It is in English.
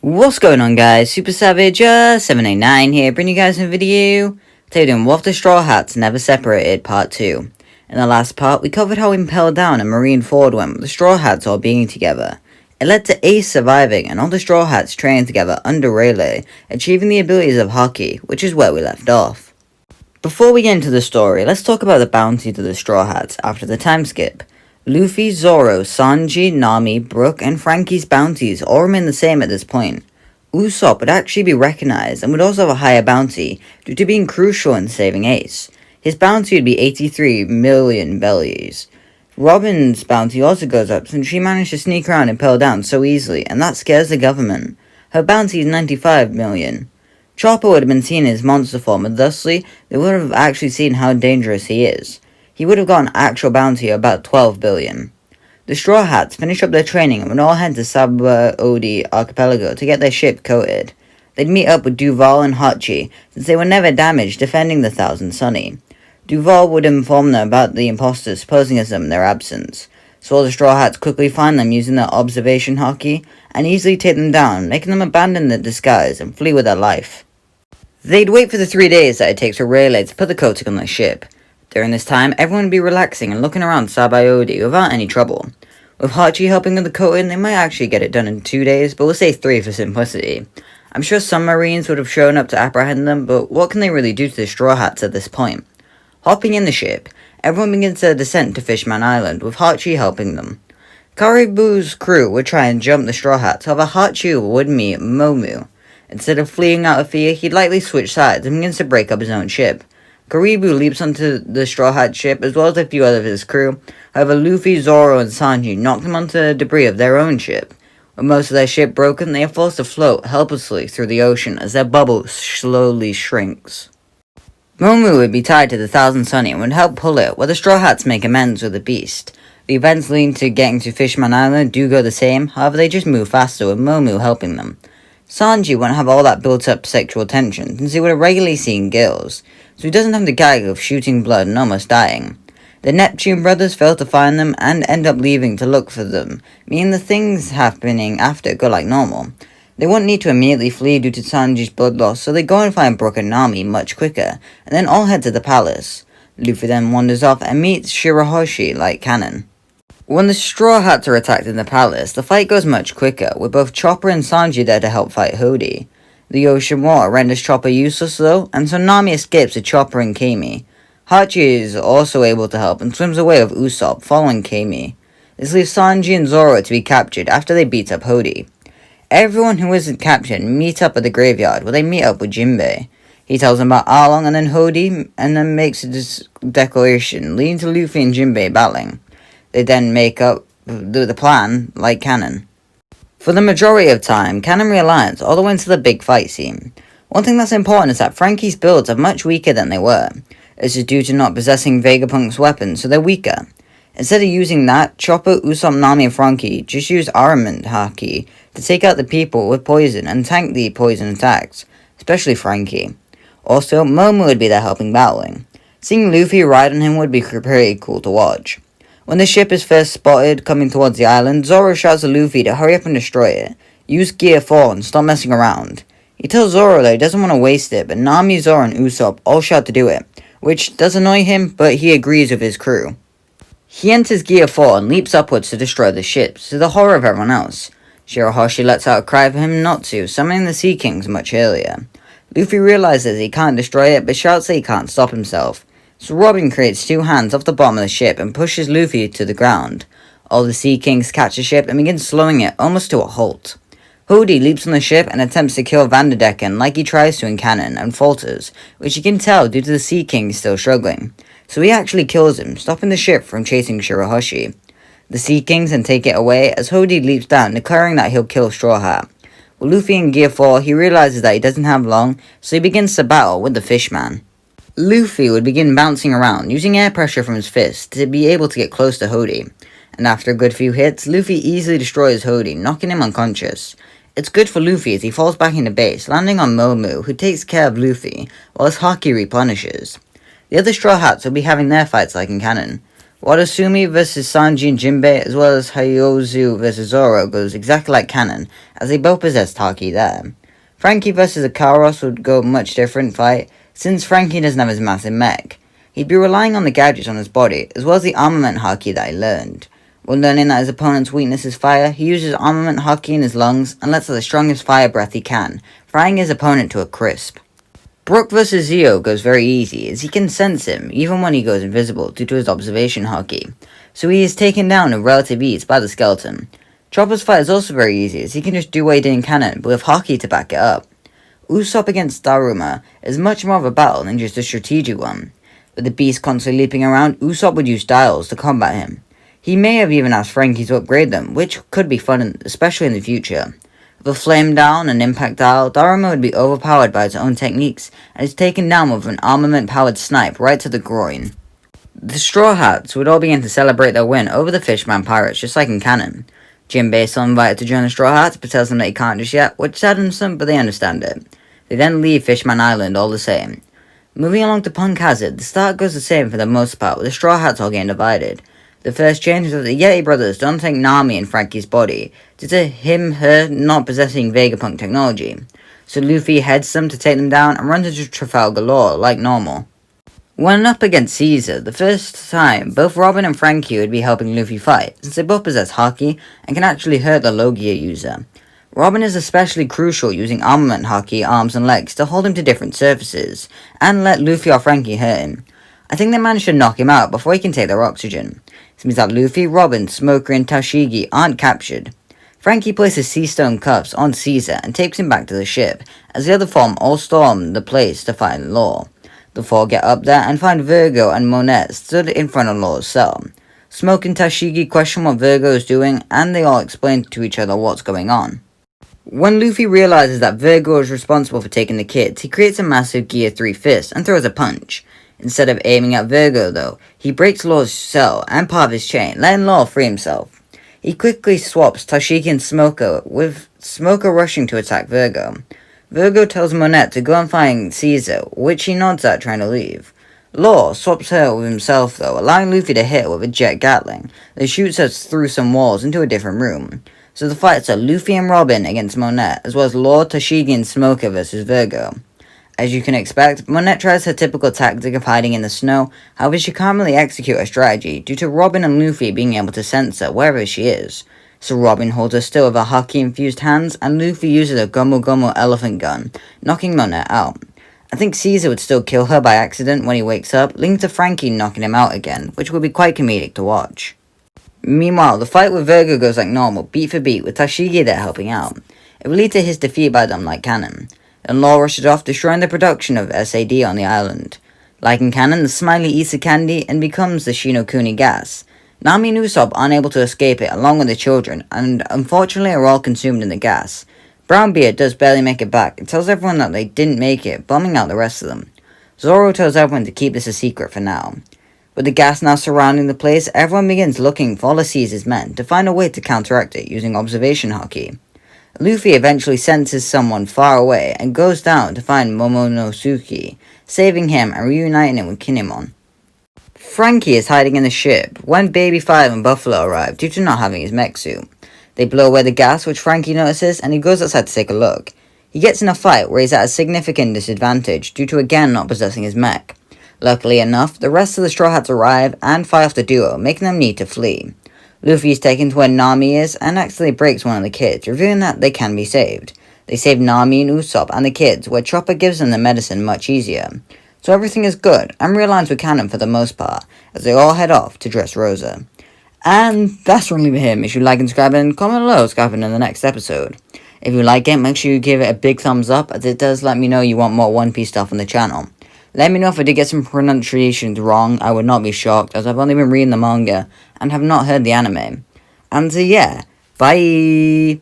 What's going on, guys? Super Savage 789 here, bringing you guys a video. Today we're doing What If the Strawhats Never Separated Part 2. In the last part, we covered how impelled down a marine Ford went with the Strawhats all being together. It led to Ace surviving and all the Strawhats training together under Rayleigh, achieving the abilities of Hockey, which is where we left off. Before we get into the story, let's talk about the bounty to the Strawhats after the time skip. Luffy, Zoro, Sanji, Nami, Brook, and Frankie's bounties all remain the same at this point. Usopp would actually be recognized and would also have a higher bounty due to being crucial in saving Ace. His bounty would be 83 million bellies. Robin's bounty also goes up since she managed to sneak around and Impel Down so easily, and that scares the government. Her bounty is 95 million. Chopper would have been seen in his monster form, and thusly, they would have actually seen how dangerous he is. He would have got an actual bounty of about 12 billion. The Straw Hats finished up their training and would all head to Separated Archipelago to get their ship coated. They'd meet up with Duval and Hachi, since they were never damaged defending the Thousand Sunny. Duval would inform them about the imposters posing as them in their absence, so all the Straw Hats quickly find them using their observation hockey, and easily take them down, making them abandon their disguise and flee with their life. They'd wait for the 3 days that it takes for Rayleigh to put the coating on their ship. During this time, everyone would be relaxing and looking around Sabayodi without any trouble. With Hachi helping with the coating, they might actually get it done in 2 days, but we'll say 3 for simplicity. I'm sure some Marines would have shown up to apprehend them, but what can they really do to the Straw Hats at this point? Hopping in the ship, everyone begins their descent to Fishman Island, with Hachi helping them. Karibu's crew would try and jump the Straw Hats, however Hachi would meet Momu. Instead of fleeing out of fear, he'd likely switch sides and begins to break up his own ship. Karibu leaps onto the Straw Hat ship as well as a few other of his crew, however Luffy, Zoro, and Sanji knock them onto the debris of their own ship. With most of their ship broken, they are forced to float helplessly through the ocean as their bubble slowly shrinks. Momu would be tied to the Thousand Sunny and would help pull it, while the Straw Hats make amends with the beast. The events leading to getting to Fishman Island do go the same, however they just move faster with Momu helping them. Sanji won't have all that built-up sexual tension, since he would have regularly seen girls, so he doesn't have the gag of shooting blood and almost dying. The Neptune brothers fail to find them and end up leaving to look for them, meaning the things happening after go like normal. They won't need to immediately flee due to Sanji's blood loss, so they go and find Brook and Nami much quicker, and then all head to the palace. Luffy then wanders off and meets Shirahoshi like canon. When the Straw Hats are attacked in the palace, the fight goes much quicker, with both Chopper and Sanji there to help fight Hody. The ocean water renders Chopper useless though, and so Nami escapes with Chopper and Kami. Hachi is also able to help and swims away with Usopp, following Kami. This leaves Sanji and Zoro to be captured after they beat up Hody. Everyone who isn't captured meet up at the graveyard where they meet up with Jinbei. He tells them about Arlong and then Hody, and then makes a declaration, leading to Luffy and Jinbei battling. They then make up the plan like canon. For the majority of time, canon realigns all the way into the big fight scene. One thing that's important is that Frankie's builds are much weaker than they were. This is due to not possessing Vegapunk's weapons, so they're weaker. Instead of using that, Chopper, Usopp, Nami, and Frankie just use armament haki to take out the people with poison and tank the poison attacks, especially Frankie. Also, Momo would be there helping battling. Seeing Luffy ride on him would be pretty cool to watch. When the ship is first spotted coming towards the island, Zoro shouts at Luffy to hurry up and destroy it. Use Gear 4 and stop messing around. He tells Zoro that he doesn't want to waste it, but Nami, Zoro, and Usopp all shout to do it, which does annoy him, but he agrees with his crew. He enters Gear 4 and leaps upwards to destroy the ship, to the horror of everyone else. Shirahoshi lets out a cry for him not to, summoning the Sea Kings much earlier. Luffy realizes he can't destroy it, but shouts that he can't stop himself. So Robin creates 2 hands off the bottom of the ship and pushes Luffy to the ground. All the Sea Kings catch the ship and begin slowing it almost to a halt. Hody leaps on the ship and attempts to kill Vanderdecken like he tries to in canon and falters, which you can tell due to the Sea King still struggling. So he actually kills him, stopping the ship from chasing Shirahoshi. The Sea Kings then take it away as Hody leaps down, declaring that he'll kill Straw Hat. With Luffy in Gear 4, he realizes that he doesn't have long, so he begins to battle with the Fishman. Luffy would begin bouncing around, using air pressure from his fist to be able to get close to Hody. And after a good few hits, Luffy easily destroys Hody, knocking him unconscious. It's good for Luffy as he falls back into base, landing on Momo, who takes care of Luffy, while his Haki replenishes. The other Straw Hats will be having their fights like in canon. Wadasumi vs Sanji and Jinbei, as well as Hyozu vs Zoro, goes exactly like canon, as they both possess Haki there. Frankie vs Akaros would go a much different fight, since Frankie doesn't have his massive mech. He'd be relying on the gadgets on his body, as well as the armament Haki that he learned. When learning that his opponent's weakness is fire, he uses armament Haki in his lungs and lets out the strongest fire breath he can, frying his opponent to a crisp. Brook vs Zio goes very easy, as he can sense him, even when he goes invisible due to his observation Haki, so he is taken down with relative ease by the skeleton. Chopper's fight is also very easy, as he can just do what he did in canon, but with Haki to back it up. Usopp against Daruma is much more of a battle than just a strategic one. With the beast constantly leaping around, Usopp would use dials to combat him. He may have even asked Frankie to upgrade them, which could be fun, especially in the future. With a flame down and impact dial, Daruma would be overpowered by his own techniques, and is taken down with an armament-powered snipe right to the groin. The Straw Hats would all begin to celebrate their win over the Fishman Pirates, just like in canon. Jinbei is still invited to join the Straw Hats, but tells them that he can't just yet, which saddens them, but they understand it. They then leave Fishman Island all the same. Moving along to Punk Hazard, the start goes the same for the most part, with the Straw Hats all getting divided. The first change is that the Yeti brothers don't take Nami in Frankie's body, due to her not possessing Vegapunk technology. So Luffy heads them to take them down and runs into Trafalgar Law, like normal. When up against Caesar, the first time, both Robin and Frankie would be helping Luffy fight, since they both possess Haki and can actually hurt the Logia user. Robin is especially crucial using armament Haki, arms and legs to hold him to different surfaces, and let Luffy or Frankie hurt him. I think they managed to knock him out before he can take their oxygen. This means that Luffy, Robin, Smoker and Tashigi aren't captured. Frankie places sea stone cuffs on Caesar and takes him back to the ship, as the other four all storm the place to find Law. The four get up there and find Virgo and Monet stood in front of Law's cell. Smoke and Tashigi question what Virgo is doing, and they all explain to each other what's going on. When Luffy realizes that Virgo is responsible for taking the kids, he creates a massive Gear 3 fist and throws a punch. Instead of aiming at Virgo though, he breaks Law's cell and part of his chain, letting Law free himself. He quickly swaps Tashigi and Smoker, with Smoker rushing to attack Virgo. Virgo tells Monet to go and find Caesar, which he nods at trying to leave. Law swaps her with himself though, allowing Luffy to hit her with a jet Gatling that shoots her through some walls into a different room. So the fights are Luffy and Robin against Monet, as well as Law, Tashigi and Smoker versus Virgo. As you can expect, Monet tries her typical tactic of hiding in the snow, however she can't really execute her strategy due to Robin and Luffy being able to sense her wherever she is. So Robin holds her still with her Haki-infused hands, and Luffy uses a Gomu Gomu elephant gun, knocking Monet out. I think Caesar would still kill her by accident when he wakes up, linked to Frankie knocking him out again, which would be quite comedic to watch. Meanwhile, the fight with Virgo goes like normal, beat for beat, with Tashigi there helping out. It will lead to his defeat by them like canon. Then Law rushes off, destroying the production of SAD on the island. Like in canon, the Smiley eats the candy and becomes the Shinokuni gas. Nami and Usopp aren't able to escape it along with the children, and unfortunately are all consumed in the gas. Brownbeard does barely make it back and tells everyone that they didn't make it, bombing out the rest of them. Zoro tells everyone to keep this a secret for now. With the gas now surrounding the place, everyone begins looking for all of Caesar's men to find a way to counteract it using observation Haki. Luffy eventually senses someone far away and goes down to find Momonosuke, saving him and reuniting him with Kinemon. Frankie is hiding in the ship when Baby 5 and Buffalo arrive due to not having his mech suit. They blow away the gas, which Frankie notices, and he goes outside to take a look. He gets in a fight where he's at a significant disadvantage due to again not possessing his mech. Luckily enough, the rest of the Straw Hats arrive and fight off the duo, making them need to flee. Luffy is taken to where Nami is and accidentally breaks one of the kids, revealing that they can be saved. They save Nami and Usopp and the kids, where Chopper gives them the medicine much easier. So everything is good, and realigns with canon for the most part, as they all head off to Dressrosa. And that's from me here. Make sure you like and subscribe and comment below what's happening in the next episode. If you like it, make sure you give it a big thumbs up, as it does let me know you want more One Piece stuff on the channel. Let me know if I did get some pronunciations wrong. I would not be shocked, as I've only been reading the manga and have not heard the anime. And so yeah, bye!